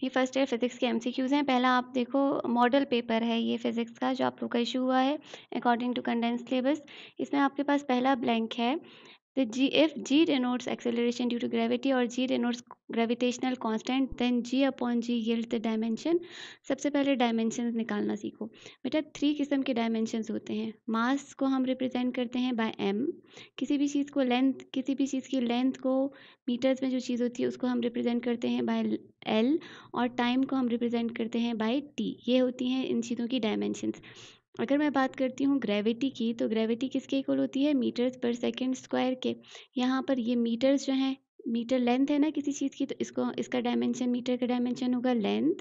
ये first year physics के MCQs हैं। पहला आप देखो, मॉडल पेपर है ये फिज़िक्स का, जो आप लोग का इश्यू हुआ है अकॉर्डिंग टू कंडेंस्ड सिलेबस। इसमें आपके पास पहला ब्लैंक है, तो if g denotes acceleration due to gravity और g denotes gravitational constant, then g upon g yields the dimension। सबसे पहले डायमेंशंस निकालना सीखो बेटा। 3 किस्म के डायमेंशंस होते हैं। मास को हम रिप्रेजेंट करते हैं बाय m, किसी भी चीज़ को लेंथ, किसी भी चीज़ की लेंथ को मीटर्स में जो चीज़ होती है उसको हम रिप्रेजेंट करते हैं बाय l, और टाइम को हम रिप्रेजेंट करते हैं बाय t। ये होती हैं इन चीज़ों की डायमेंशंस। अगर मैं बात करती हूँ ग्रेविटी की, तो ग्रेविटी किसके इक्वल होती है? मीटर्स पर सेकंड स्क्वायर के। यहाँ पर ये मीटर्स जो हैं, मीटर लेंथ है ना किसी चीज़ की, तो इसका डायमेंशन, मीटर का डायमेंशन होगा लेंथ,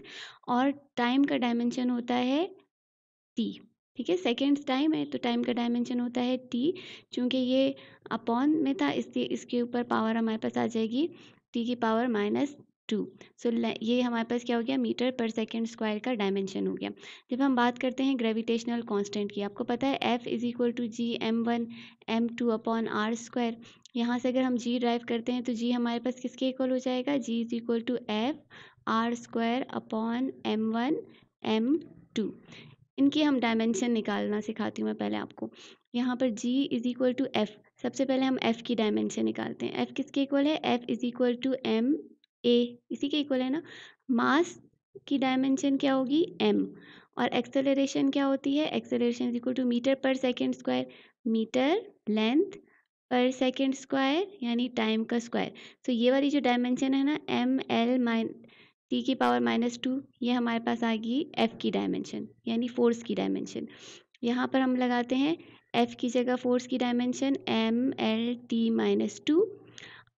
और टाइम का डायमेंशन होता है टी। ठीक है, सेकेंड्स टाइम है तो टाइम का डायमेंशन होता है टी। चूँकि ये अपॉन में था इसलिए इसके ऊपर पावर हमारे पास आ जाएगी टी की पावर -2। सो ये हमारे पास क्या हो गया? मीटर पर सेकेंड स्क्वायर का डायमेंशन हो गया। जब हम बात करते हैं ग्रेविटेशनल कांस्टेंट की, आपको पता है F is equal to G m1 m2 upon R square. यहाँ से अगर हम g ड्राइव करते हैं तो g हमारे पास किसके इक्वल हो जाएगा? g is equal to F R square upon m1 m2। इनकी हम डायमेंशन निकालना सिखाती हूँ मैं पहले आपको। यहाँ पर g is equal to F, सबसे पहले हम f की डायमेंशन निकालते हैं। f किसके इक्वल है? f is equal to m a, इसी के इक्वल है ना। मास की डायमेंशन क्या होगी? m, और एक्सेलरेशन क्या होती है? Acceleration is equal to metre पर सेकेंड स्क्वायर, मीटर लेंथ पर सेकेंड स्क्वायर यानी टाइम का स्क्वायर। तो ये वाली जो डायमेंशन है ना, m l टी की पावर -2, ये हमारे पास आ गई एफ़ की डायमेंशन यानी फोर्स की डायमेंशन। यहाँ पर हम लगाते हैं एफ़ की जगह फोर्स की डायमेंशन ml_t-2,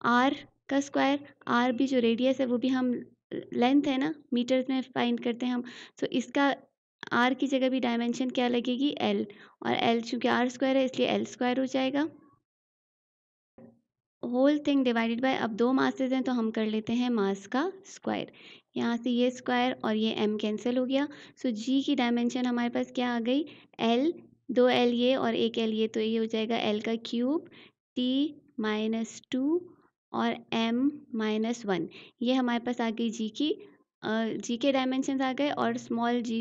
आर का स्क्वायर, आर भी जो रेडियस है वो भी हम लेंथ है ना मीटर्स में फाइंड करते हैं हम, तो इसका आर की जगह भी डायमेंशन क्या लगेगी? एल, और एल चूँकि आर स्क्वायर है इसलिए एल स्क्वायर हो जाएगा। होल थिंग डिवाइडेड बाय, अब 2 मासेस हैं तो हम कर लेते हैं मास का स्क्वायर। यहाँ से ये स्क्वायर और ये m कैंसिल हो गया। सो g की डायमेंशन हमारे पास क्या आ गई? l, 2 l ये और 1 l ये, तो ये हो जाएगा l का क्यूब t-2 और m-1। ये हमारे पास आ गई g की g के डायमेंशंस आ गए, और small g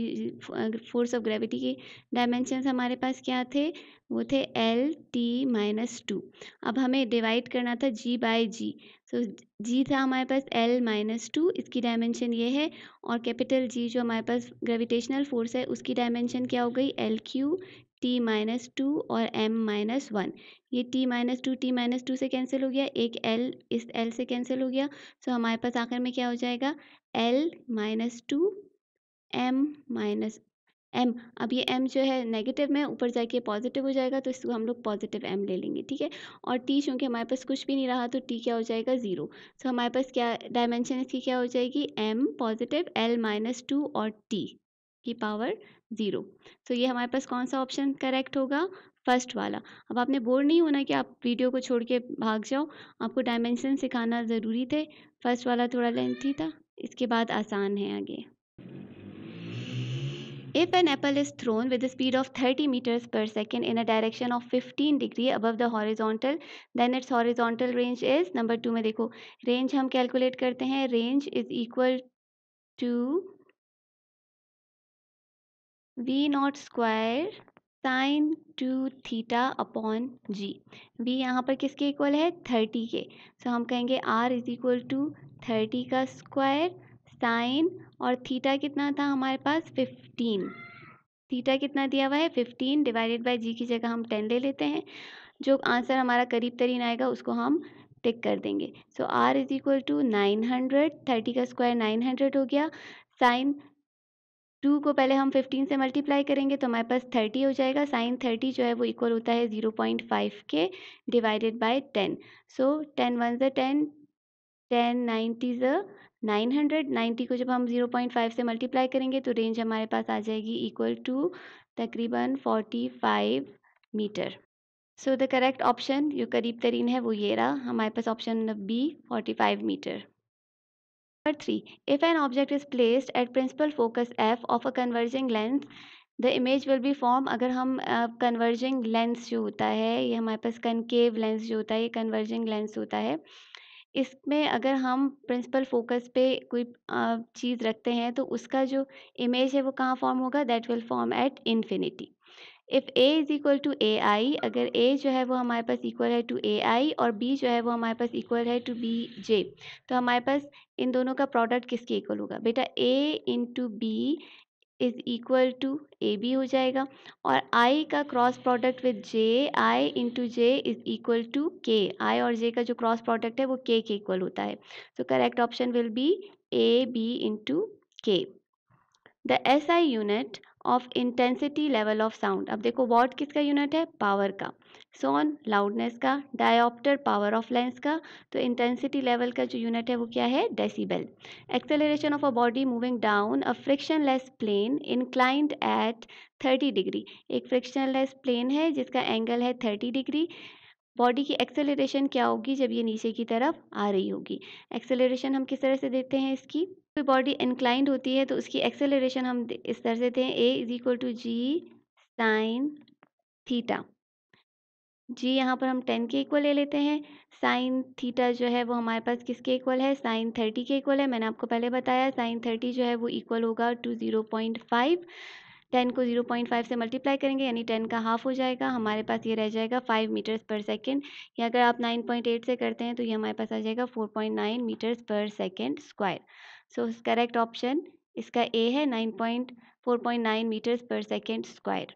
force of gravity के डायमेंशंस हमारे पास क्या थे? वो थे l_t-2। अब हमें डिवाइड करना था g बाय g। सो g था हमारे पास l-2, इसकी डायमेंशन ये है, और कैपिटल G जो हमारे पास ग्रेविटेशनल फोर्स है उसकी डायमेंशन क्या हो गई? l³ t-2 और m-1। ये t-2 से कैंसिल हो गया, एक l इस l से कैंसिल हो गया। सो हमारे पास आखिर में क्या हो जाएगा? l-2 m। अब ये m जो है नेगेटिव में ऊपर जाके पॉजिटिव हो जाएगा, तो इसको हम लोग पॉजिटिव m ले लेंगे, ठीक है। और t चूँकि हमारे पास कुछ भी नहीं रहा तो t क्या हो जाएगा? 0। सो हमारे पास क्या डायमेंशन इसकी क्या हो जाएगी? m पॉजिटिव, l-2 और t की पावर 0। तो ये हमारे पास कौन सा ऑप्शन करेक्ट होगा? फर्स्ट वाला। अब आपने बोर नहीं होना कि आप वीडियो को छोड़ के भाग जाओ, आपको डायमेंशन सिखाना ज़रूरी थे। फर्स्ट वाला थोड़ा लेंथी था, इसके बाद आसान है आगे। If an apple is thrown with a speed of 30 meters per second in a direction of 15 degree above the horizontal, then its horizontal range is, number 2 में देखो, रेंज हम कैलकुलेट करते हैं, range is equal to V not square sine 2 theta upon G. V यहाँ पर किसके equal है? 30 के। सो हम कहेंगे आर इज इक्वल टू 30 का स्क्वायर साइन, और थीटा कितना था हमारे पास? 15। थीटा कितना दिया हुआ है? 15 डिवाइडेड बाय जी की जगह हम 10 ले लेते हैं। जो आंसर हमारा करीब तरीन आएगा उसको हम टिक कर देंगे। सो आर इज इक्वल टू 900, 30 का स्क्वायर 900 हो गया। साइन 2 को पहले हम 15 से मल्टीप्लाई करेंगे तो हमारे पास 30 हो जाएगा। साइन 30 जो है वो इक्वल होता है 0.5 के डिवाइडेड बाय 10। सो 10 1 ज़ 10, 10 90 ज़ 900। 90 को जब हम 0.5 से मल्टीप्लाई करेंगे तो रेंज हमारे पास आ जाएगी इक्वल टू तकरीबन 45 metre. So the correct option जो करीब तरीन है वो ये रहा हमारे पास, option B 45 metre. Number 3. If an object is placed at principal focus f of a converging lens, the image will be formed। अगर हम converging lens जो होता है, ये हमारे पास concave lens जो होता है, ये converging lens होता है। इसमें अगर हम प्रिंसिपल फोकस पे कोई चीज़ रखते हैं तो उसका जो इमेज है वो कहाँ फॉर्म होगा, that will form at infinity. If A is equal to A I, अगर ए जो है वो हमारे पास इक्वल है टू ए आई और बी जो है वो हमारे पास इक्वल है टू बी जे, तो हमारे पास इन दोनों का प्रोडक्ट किसके इक्वल होगा बेटा, A into B is equal to A B हो जाएगा, और आई का cross product with J, I into J is equal to K, I और जे का जो क्रॉस प्रोडक्ट है वो के इक्वल होता है। तो correct option will be A B into K. The S I unit of intensity level of sound, अब देखो वॉट किसका यूनिट है, पावर का, सोन लाउडनेस का, डायोप्टर पावर ऑफ लेंस का, तो इंटेंसिटी लेवल का जो यूनिट है वो क्या है, decibel. Acceleration of a body moving down a frictionless plane inclined at 30 degree, एक फ्रिक्शनलेस प्लेन है जिसका एंगल है 30 डिग्री, बॉडी की एक्सेलरेशन क्या होगी जब ये नीचे की तरफ आ रही होगी। एक्सेलरेशन हम किस तरह से देते हैं इसकी, कोई बॉडी इंक्लाइंड होती है तो उसकी एक्सेलरेशन हम इस तरह से देते हैं, A is equal to G sine theta. G यहाँ पर हम 10 के इक्वल ले लेते हैं, साइन थीटा जो है वो हमारे पास किसके इक्वल है, साइन 30 के इक्वल है। मैंने आपको पहले बताया साइन 30 जो है वो इक्वल होगा टू 0.5, 10 को 0.5 से मल्टीप्लाई करेंगे यानी 10 का हाफ हो जाएगा, हमारे पास ये रह जाएगा 5 मीटर्स पर सेकेंड, या अगर आप 9.8 से करते हैं तो ये हमारे पास आ जाएगा 4.9 मीटर्स पर सेकेंड स्क्वायर। सो करेक्ट ऑप्शन इसका ए है, 4.9 मीटर्स पर second square.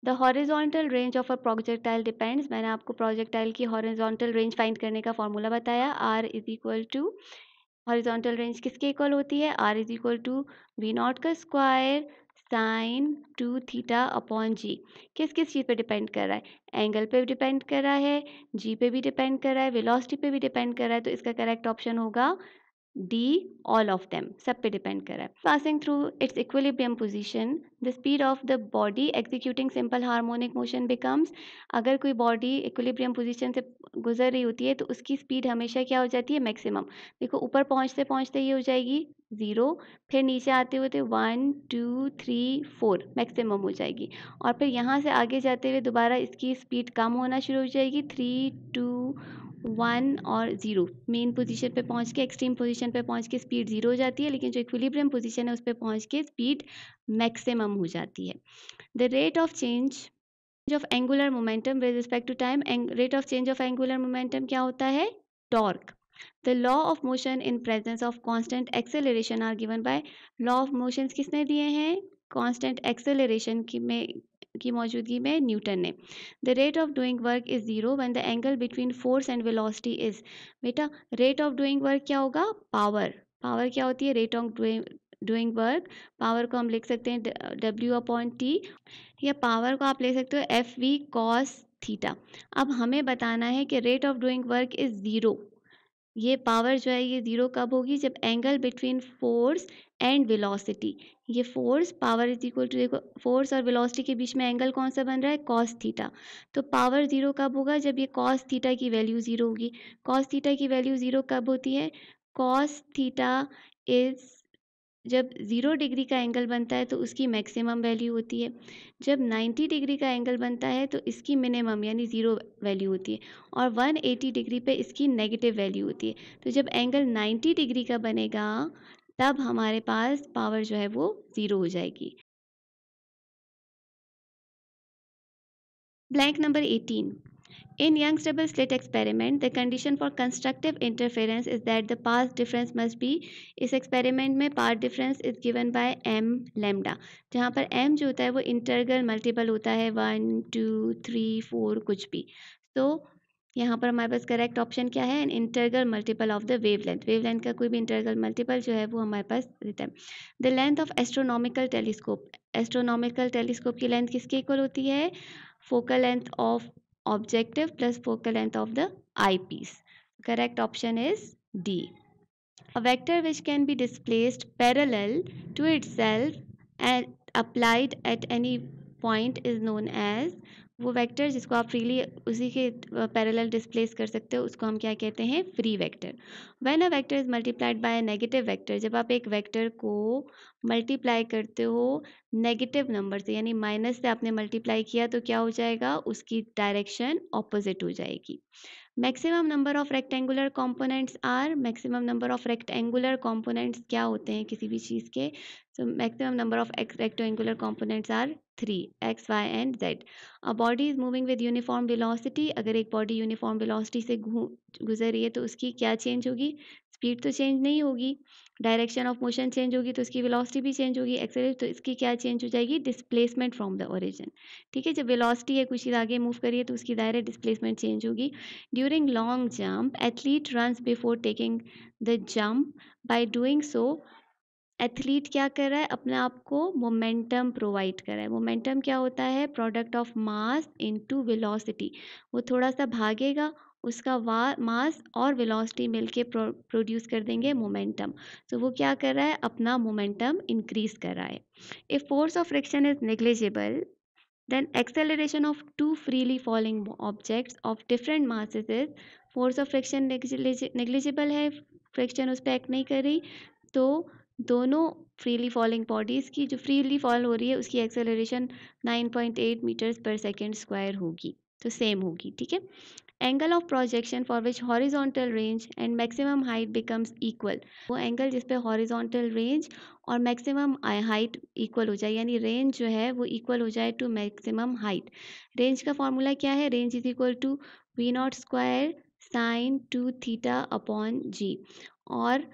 The horizontal range of a projectile depends, मैंने आपको प्रोजेक्टाइल की हॉरिजॉन्टल रेंज फाइंड करने का फॉर्मूला बताया, R is equal to, horizontal range किसके इक्वल होती है, R is equal to V not का square sine 2 theta upon G. किस किस चीज़ पे डिपेंड कर रहा है, एंगल पे डिपेंड कर रहा है, जी पे भी डिपेंड कर रहा है, वेलोसिटी पे भी डिपेंड कर रहा है, तो इसका करेक्ट ऑप्शन होगा डी, ऑल ऑफ देम, सब पे डिपेंड कर रहा है। Passing through it's equilibrium position the speed of the body executing simple harmonic motion becomes, अगर कोई बॉडी इक्विलिब्रियम पोजीशन से गुजर रही होती है तो उसकी स्पीड हमेशा क्या हो जाती है, मैक्सिमम। देखो ऊपर पहुंचते पहुंचते ये हो जाएगी 0, फिर नीचे आते होते 1 2 3 4 मैक्सिमम हो जाएगी, और फिर यहाँ से आगे जाते हुए दोबारा इसकी स्पीड कम होना शुरू हो जाएगी, 3 2 1 और 0, मेन पोजीशन पे पहुंच के, एक्सट्रीम पोजीशन पे पहुंच के स्पीड 0 हो जाती है, लेकिन जो इक्विलिब्रियम पोजीशन है उस पे पहुंच के स्पीड मैक्सिमम हो जाती है। The rate of change of angular momentum with respect to time, rate of change of angular momentum क्या होता है, torque. The law of motion in presence of constant acceleration are given by, law of motions किसने दिए हैं, constant acceleration की मौजूदगी में Newton ने। The rate of doing work is 0 when the angle between force and velocity is, बेटा rate of doing work क्या होगा, पावर, पावर क्या होती है, rate of doing work, power को हम लिख सकते हैं डब्ल्यू अपॉन टी, या पावर को आप ले सकते हो एफ वी कॉस थीटा। अब हमें बताना है कि rate of doing work is 0, ये पावर जो है ये 0 कब होगी, जब angle between force and velocity, ये force power is equal to, देखो फोर्स और वेलोसिटी के बीच में एंगल कौन सा बन रहा है, कॉस थीटा, तो पावर 0 कब होगा, जब ये कॉस थीटा की वैल्यू 0 होगी। कॉस थीटा की वैल्यू 0 कब होती है, कॉस थीटा इज, जब 0 डिग्री का एंगल बनता है तो उसकी मैक्सिमम वैल्यू होती है, जब 90 डिग्री का एंगल बनता है तो इसकी मिनिमम यानी 0 वैल्यू होती है, और 180 डिग्री पे इसकी नेगेटिव वैल्यू होती है। तो जब एंगल 90 डिग्री का बनेगा तब हमारे पास पावर जो है वो 0 हो जाएगी। Blank number 18. In Young's double slit experiment, the condition for constructive interference is that the path difference must be, इस experiment में path difference is given by m lambda, जहाँ पर m जो होता है वो इंटरगल मल्टीपल होता है 1 2 3 4 कुछ भी। तो यहाँ पर हमारे पास करेक्ट ऑप्शन क्या है, an integral multiple of the wavelength, wavelength का कोई भी इंटरगल मल्टीपल जो है वो हमारे पास रहता है। The length of astronomical telescope, astronomical telescope की लेंथ किसके इक्वल होती है, focal length of objective plus focal length of the eyepiece. Correct option is D. A vector which can be displaced parallel to itself and applied at any point is known as, वो vector जिसको आप freely उसी के parallel displace कर सकते हो उसको हम क्या कहते हैं, free vector. When a vector is multiplied by a negative vector, जब आप एक वेक्टर को मल्टीप्लाई करते हो नेगेटिव नंबर से, यानी माइनस से आपने मल्टीप्लाई किया तो क्या हो जाएगा, उसकी डायरेक्शन ऑपोजिट हो जाएगी। Maximum number of rectangular components are, maximum number of rectangular components क्या होते हैं किसी भी चीज़ के? So maximum number of rectangular components are 3, x, y and z। A body is moving with uniform velocity, अगर एक बॉडी यूनिफॉर्म वेलोसिटी से गुजर रही है तो उसकी क्या चेंज होगी? स्पीड तो चेंज नहीं होगी। डायरेक्शन ऑफ मोशन चेंज होगी तो उसकी वेलोसिटी भी चेंज होगी। एक्सेलरेट तो इसकी क्या चेंज हो जाएगी? Displacement from the origin. ठीक है, जब वेलोसिटी है कुछ चीज़ आगे मूव करिए तो उसकी डायरेक्ट डिस्प्लेसमेंट चेंज होगी। During long jump, athlete runs before taking the jump. By doing so, athlete क्या कर रहा है? अपने आप को मोमेंटम प्रोवाइड कर रहा है। मोमेंटम क्या होता है? Product of mass into velocity. वो थोड़ा सा भागेगा, उसका मास और वेलोसिटी मिलके प्रोड्यूस कर देंगे मोमेंटम। तो वो क्या कर रहा है? अपना मोमेंटम इंक्रीज कर रहा है। If force of friction is negligible, then acceleration of two freely falling objects of different masses is, force of friction negligible है, फ्रिक्शन उस पर एक्ट नहीं कर रही, तो दोनों फ्रीली फॉलिंग बॉडीज़ की जो फ्रीली फॉल हो रही है उसकी एक्सेलरेशन 9.8 मीटर्स पर सेकेंड स्क्वायर होगी, तो सेम होगी। ठीक है, angle of projection for which horizontal range and maximum height becomes equal, वो एंगल जिस पे हॉरिजॉन्टल रेंज और मैक्सिमम हाइट इक्वल हो जाए, यानी रेंज जो है वो इक्वल हो जाए टू मैक्सिमम हाइट। रेंज का फॉर्मूला क्या है? Range is equal to V0 square sine 2 theta upon G, और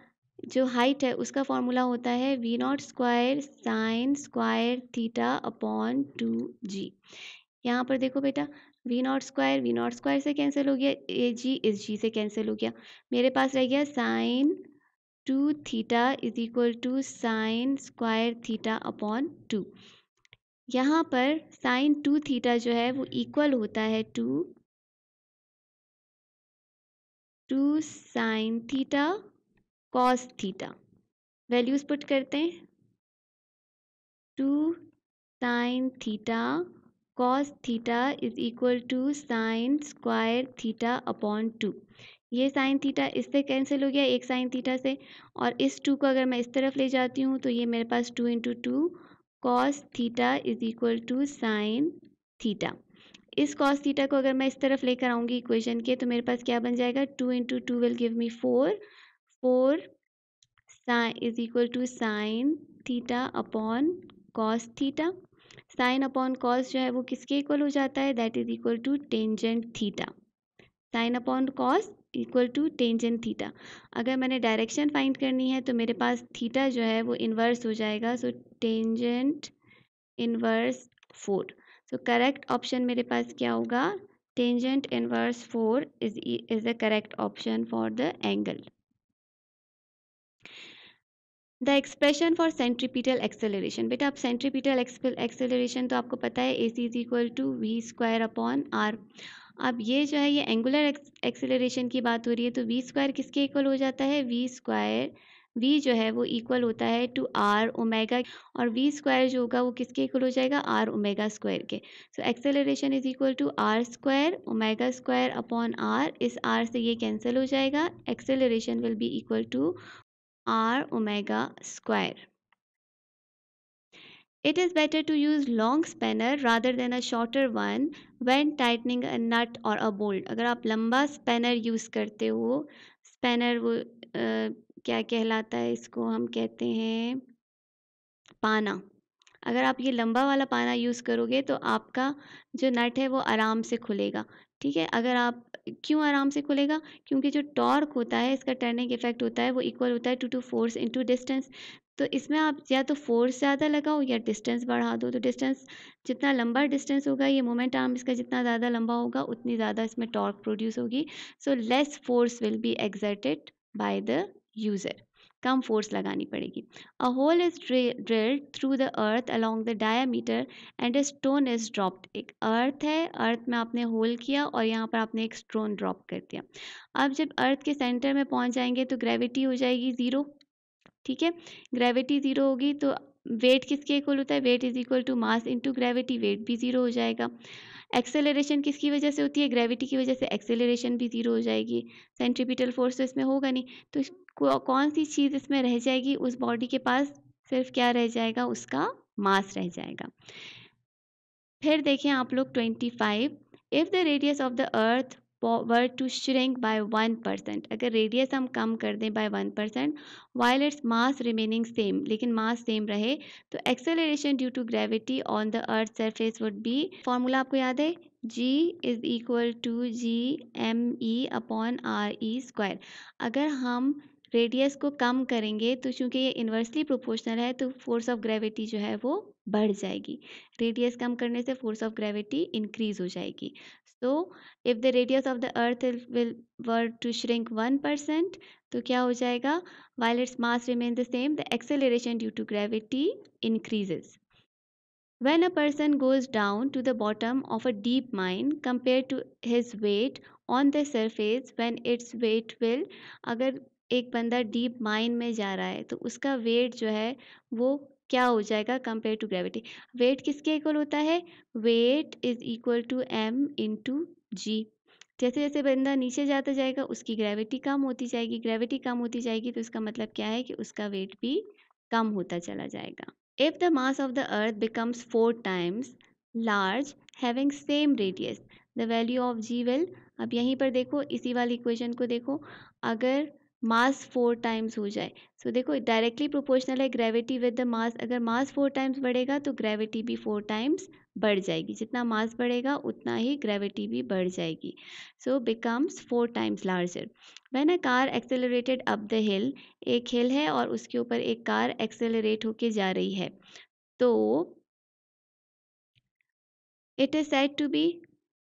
जो हाइट है उसका फॉर्मूला होता है V0 square sine square theta upon 2g। यहाँ पर देखो बेटा, वी नॉट स्क्वायर से कैंसिल हो गया, ए जी इस जी से कैंसिल हो गया, मेरे पास रह गया sine 2 theta is equal to sine square theta upon 2। यहाँ पर साइन 2 थीटा जो है वो इक्वल होता है to sine theta cos theta. Values put करते हैं, 2 sin theta cos theta is equal to sine square theta upon 2। ये साइन थीटा इससे कैंसिल हो गया, एक साइन थीटा से, और इस 2 को अगर मैं इस तरफ ले जाती हूँ तो ये मेरे पास 2 × 2 cos theta is equal to sine theta. इस कॉस थीटा को अगर मैं इस तरफ लेकर आऊँगी इक्वेशन के, तो मेरे पास क्या बन जाएगा? 2 × 2 will give me 4 sine is equal to sine theta upon cos theta. Sine upon cos जो है वो किसके इक्वल हो जाता है? That is equal to tangent theta. Sine upon cos equal to tangent theta. अगर मैंने डायरेक्शन फाइंड करनी है तो मेरे पास थीटा जो है वो इन्वर्स हो जाएगा, so tangent inverse 4। So correct option मेरे पास क्या होगा? Tangent inverse 4 is the correct option for the angle. The expression for centripetal acceleration, बेटा आप सेंट्रीपिटल एक्सेलरेशन तो आपको पता है, AC is equal to v square upon r. अब ये जो है ये एंगुलर एक्सेलरेशन की बात हो रही है, तो वी स्क्वायर किसके इक्वल हो जाता है? वी स्क्वायर, वी जो है वो इक्वल होता है टू आर ओमेगा, और वी स्क्वायर जो होगा वो किसके इक्वल हो जाएगा? आर ओमेगा स्क्वायर के। So acceleration is equal to r square omega square upon r, इस आर से ये कैंसिल हो जाएगा, acceleration will be equal to R omega square. It is better to use long spanner rather than a shorter one when tightening a nut or a bolt. अगर आप लंबा spanner use करते हो, spanner वो क्या कहलाता है, इसको हम कहते हैं पाना। अगर आप ये लंबा वाला पाना यूज़ करोगे तो आपका जो नट है वो आराम से खुलेगा। ठीक है, अगर आप, क्यों आराम से खुलेगा? क्योंकि जो टॉर्क होता है, इसका टर्निंग इफेक्ट होता है, वो इक्वल होता है टू फोर्स इनटू डिस्टेंस। तो इसमें आप या तो फोर्स ज़्यादा लगाओ या डिस्टेंस बढ़ा दो। तो डिस्टेंस जितना लंबा डिस्टेंस होगा, ये मोमेंट आर्म इसका जितना ज़्यादा लंबा होगा उतनी ज़्यादा इसमें टॉर्क प्रोड्यूस होगी। So less force will be exerted by the user, कम फोर्स लगानी पड़ेगी। A hole is drilled through the earth along the diameter and a stone is dropped. एक अर्थ है, अर्थ में आपने होल किया और यहाँ पर आपने एक स्टोन ड्रॉप कर दिया। अब जब अर्थ के सेंटर में पहुँच जाएंगे तो ग्रेविटी हो जाएगी 0। ठीक है, ग्रेविटी 0 होगी तो वेट किसके इक्वल होता है? Weight is equal to mass into gravity, weight भी 0 हो जाएगा। एक्सेलरेशन किसकी वजह से होती है? ग्रेविटी की वजह से एक्सेलरेशन भी 0 हो जाएगी। सेंट्रीपिटल फोर्स तो इसमें होगा नहीं, तो कौन सी चीज़ इसमें रह जाएगी? उस बॉडी के पास सिर्फ क्या रह जाएगा? उसका मास रह जाएगा। फिर देखें आप लोग 25, if the radius of the earth were to shrink by 1%, अगर रेडियस हम कम कर दें by 1% while its mass remaining same, लेकिन मास सेम रहे, तो acceleration due to gravity on the earth surface would be, formula आपको याद है, g is equal to G M E upon R E square. अगर हम रेडियस को कम करेंगे तो चूंकि ये इन्वर्सली प्रोपोर्शनल है तो फोर्स ऑफ ग्रेविटी जो है वो बढ़ जाएगी। रेडियस कम करने से फोर्स ऑफ ग्रेविटी इंक्रीज हो जाएगी। So if the radius of the earth will were to shrink 1%, तो क्या हो जाएगा, while its mass remains the same, the acceleration due to gravity increases. When a person goes down to the bottom of a deep mine compared to his weight on the surface, when its weight will, अगर एक बंदा deep mine में जा रहा है तो उसका wait जो है वो क्या हो जाएगा कंपेयर टू ग्रेविटी। वेट किसके इक्वल होता है, weight is equal to M into G. जैसे जैसे बंदा नीचे जाता जाएगा उसकी ग्रेविटी कम होती जाएगी, ग्रेविटी कम होती जाएगी तो इसका मतलब क्या है कि उसका वेट भी कम होता चला जाएगा। If the mass of the earth becomes 4 times large having same radius, the value of g will, अब यहीं पर देखो इसी वाली इक्वेशन को देखो, अगर मास 4 टाइम्स हो जाए, सो देखो डायरेक्टली प्रोपोर्शनल है ग्रेविटी विद द मास, अगर मास 4 टाइम्स बढ़ेगा तो ग्रेविटी भी 4 टाइम्स बढ़ जाएगी, जितना मास बढ़ेगा उतना ही ग्रेविटी भी बढ़ जाएगी। So becomes 4 times larger. When a car accelerated up the hill, एक हिल है और उसके ऊपर एक कार एक्सेलरेट होके जा रही है, तो it is said to be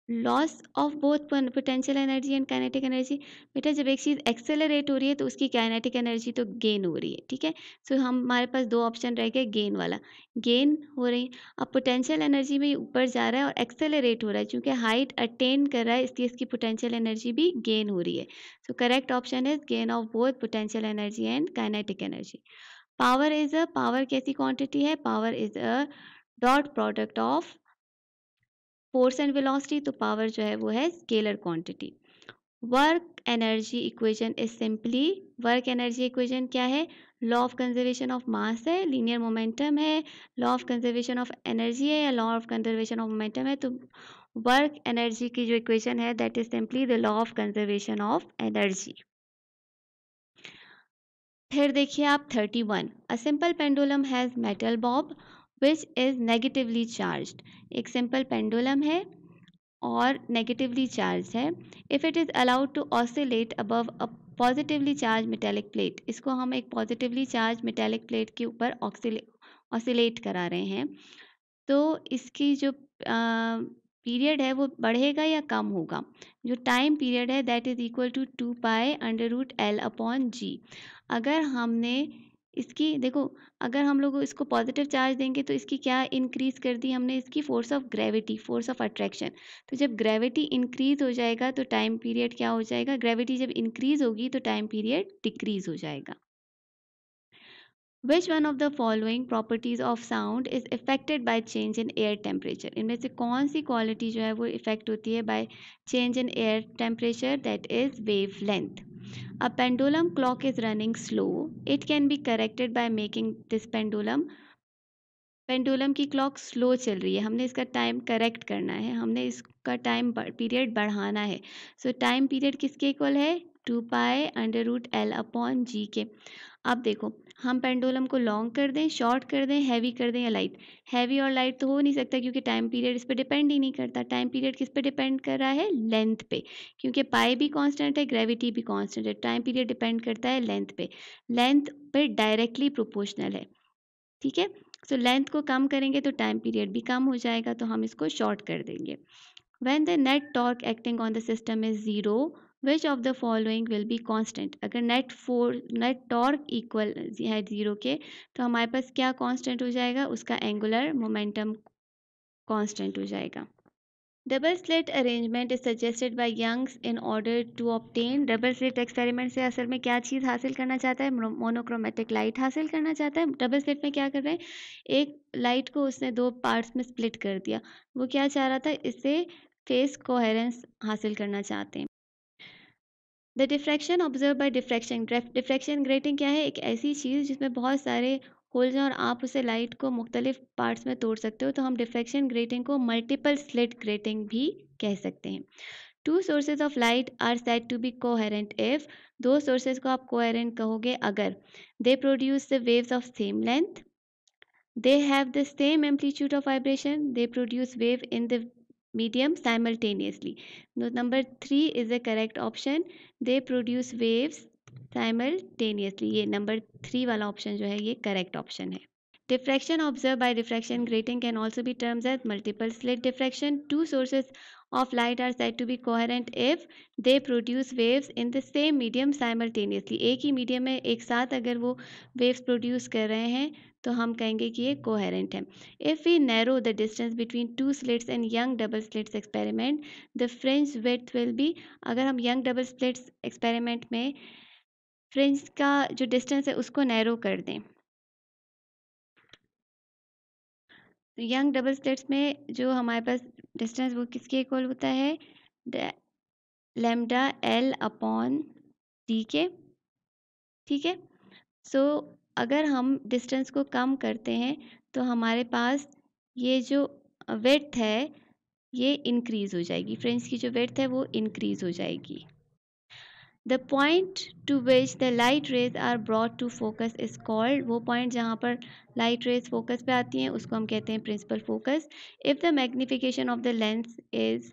loss of both potential energy and kinetic energy. बेटा जब एक चीज़ एक्सेलरेट हो रही है तो उसकी काइनेटिक एनर्जी तो गेन हो रही है, ठीक है। सो हमारे पास दो ऑप्शन रह गए, गेन वाला, गेन हो रही है। अब पोटेंशियल एनर्जी में ऊपर जा रहा है और एक्सेलरेट हो रहा है, क्योंकि हाइट अटेन कर रहा है इसलिए इसकी पोटेंशियल एनर्जी भी गेन हो रही है। सो correct option is gain of both potential energy and kinetic energy. Power is a, power कैसी क्वांटिटी है, power is a dot product of force and velocity, तो पावर जो है वो है scalar quantity. Work energy equation is simply, work energy equation क्या है, law of conservation of mass है, लीनियर मोमेंटम है, law of conservation of energy है या law of conservation of momentum है, तो वर्क एनर्जी की जो इक्वेशन है that is simply the law of conservation of energy. फिर देखिए आप 31, a simple pendulum has metal bob which is negatively charged. एक सिंपल पेंडुलम है और नेगेटिवली चार्ज है। If it is allowed to oscillate above a positively charge metallic plate, इसको हम एक पॉजिटिवली चार्ज मेटेलिक प्लेट के ऊपर ऑसिलेट करा रहे हैं, तो इसकी जो पीरियड है वो बढ़ेगा या कम होगा, जो टाइम पीरियड है that is equal to 2π√L upon G. अगर हमने इसकी देखो, अगर हम लोग इसको पॉजिटिव चार्ज देंगे तो इसकी क्या इंक्रीज कर दी हमने, इसकी force of gravity, force of attraction. तो जब ग्रेविटी इंक्रीज हो जाएगा तो टाइम पीरियड क्या हो जाएगा, ग्रेविटी जब इंक्रीज होगी तो टाइम पीरियड डिक्रीज हो जाएगा। Which one of the following properties of sound is affected by change in air temperature? इनमें से कौन सी क्वालिटी जो है वो इफेक्ट होती है by change in air temperature, that is wavelength. A pendulum clock is running slow. It can be corrected by making this pendulum, pendulum की clock slow चल रही है, हमने इसका टाइम करेक्ट करना है, हमने इसका टाइम पीरियड बढ़ाना है। सो टाइम पीरियड किसके इक्वल है, 2π√L अपॉन जी के। अब देखो हम पेंडुलम को लॉन्ग कर दें, शॉर्ट कर दें, हैवी कर दें या लाइट, हैवी और लाइट तो हो नहीं सकता क्योंकि टाइम पीरियड इस पर डिपेंड ही नहीं करता। टाइम पीरियड किस पे डिपेंड कर रहा है, लेंथ पे, क्योंकि पाई भी कांस्टेंट है, ग्रेविटी भी कांस्टेंट है, टाइम पीरियड डिपेंड करता है लेंथ पे, लेंथ पे डायरेक्टली प्रोपोर्शनल है, ठीक है। सो लेंथ को कम करेंगे तो टाइम पीरियड भी कम हो जाएगा, तो हम इसको शॉर्ट कर देंगे। When the net torque acting on the system is zero, which of the following will be constant. अगर नेट टॉर्क इक्वल है जीरो के तो हमारे पास क्या कांस्टेंट हो जाएगा, उसका एंगुलर मोमेंटम कांस्टेंट हो जाएगा। Double slit arrangement is suggested by Young's in order to obtain, double slit experiment से असल में क्या चीज़ हासिल करना चाहता है, मोनोक्रोमेटिक लाइट हासिल करना चाहता है। डबल स्लिट में क्या कर रहे हैं, एक लाइट को उसने दो पार्ट्स में स्प्लिट कर दिया, वो क्या चाह रहा था, इससे फेस कोहेरेंस हासिल करना चाहते हैं। The diffraction observe by diffraction, diffraction grating क्या है, एक ऐसी चीज़ जिसमें बहुत सारे होल्स हैं और आप उसे लाइट को मुख्तलिफ पार्ट्स में तोड़ सकते हो, तो हम डिफ्रैक्शन ग्रेटिंग को मल्टीपल स्लिट ग्रेटिंग भी कह सकते हैं। 2 sources of light are said to be coherent if 2 sources को आप coherent कहोगे अगर they produce the waves of same length, they have the same amplitude of vibration, they produce wave in the medium simultaneously. No, number 3 is the correct option. They produce waves simultaneously. ये number 3 वाला option जो है ये correct option है. Diffraction observed by diffraction grating can also be termed as multiple slit diffraction. Two sources of light are said to be coherent if they produce waves in the same medium simultaneously. एक ही medium में एक साथ अगर वो waves produce कर रहे हैं तो हम कहेंगे कि ये coherent है. If we narrow the distance between two slits in Young double slits experiment, the fringe width will be, अगर हम Young double slits experiment में fringe का जो distance है उसको narrow कर दें, तो यंग डबल स्लिट्स में जो हमारे पास डिस्टेंस वो किसके इक्वल होता है, लैम्डा एल अपॉन डी के. ठीक है. सो अगर हम डिस्टेंस को कम करते हैं तो हमारे पास ये जो विड्थ है ये इंक्रीज़ हो जाएगी, फ्रिंज की जो विड्थ है वो इंक्रीज़ हो जाएगी. The point to which the light rays are brought to focus is called, वो पॉइंट जहाँ पर लाइट रेज फोकस पे आती हैं उसको हम कहते हैं principal focus. If the magnification of the lens is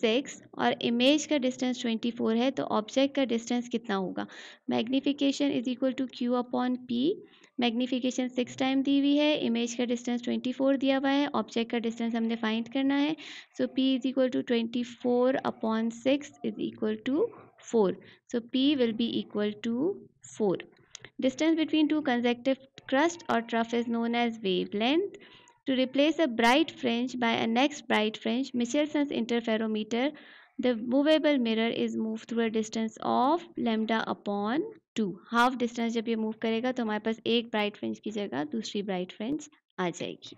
6 और इमेज का डिस्टेंस 24 है तो ऑब्जेक्ट का डिस्टेंस कितना होगा. Magnification is equal to Q upon P. Magnification 6 time दी हुई है, इमेज का डिस्टेंस 24 दिया हुआ है, ऑब्जेक्ट का डिस्टेंस हमने फाइंड करना है. So p is equal to 24 upon 6 is equal to 4. So p will be equal to 4. Distance between two consecutive crust or trough is known as wavelength. To replace a bright fringe by a next bright fringe, Michelson's interferometer, the movable mirror is moved through a distance of lambda upon 2. Half distance जब ये move करेगा तो हमारे पास एक bright fringe की जगह दूसरी bright fringe आ जाएगी.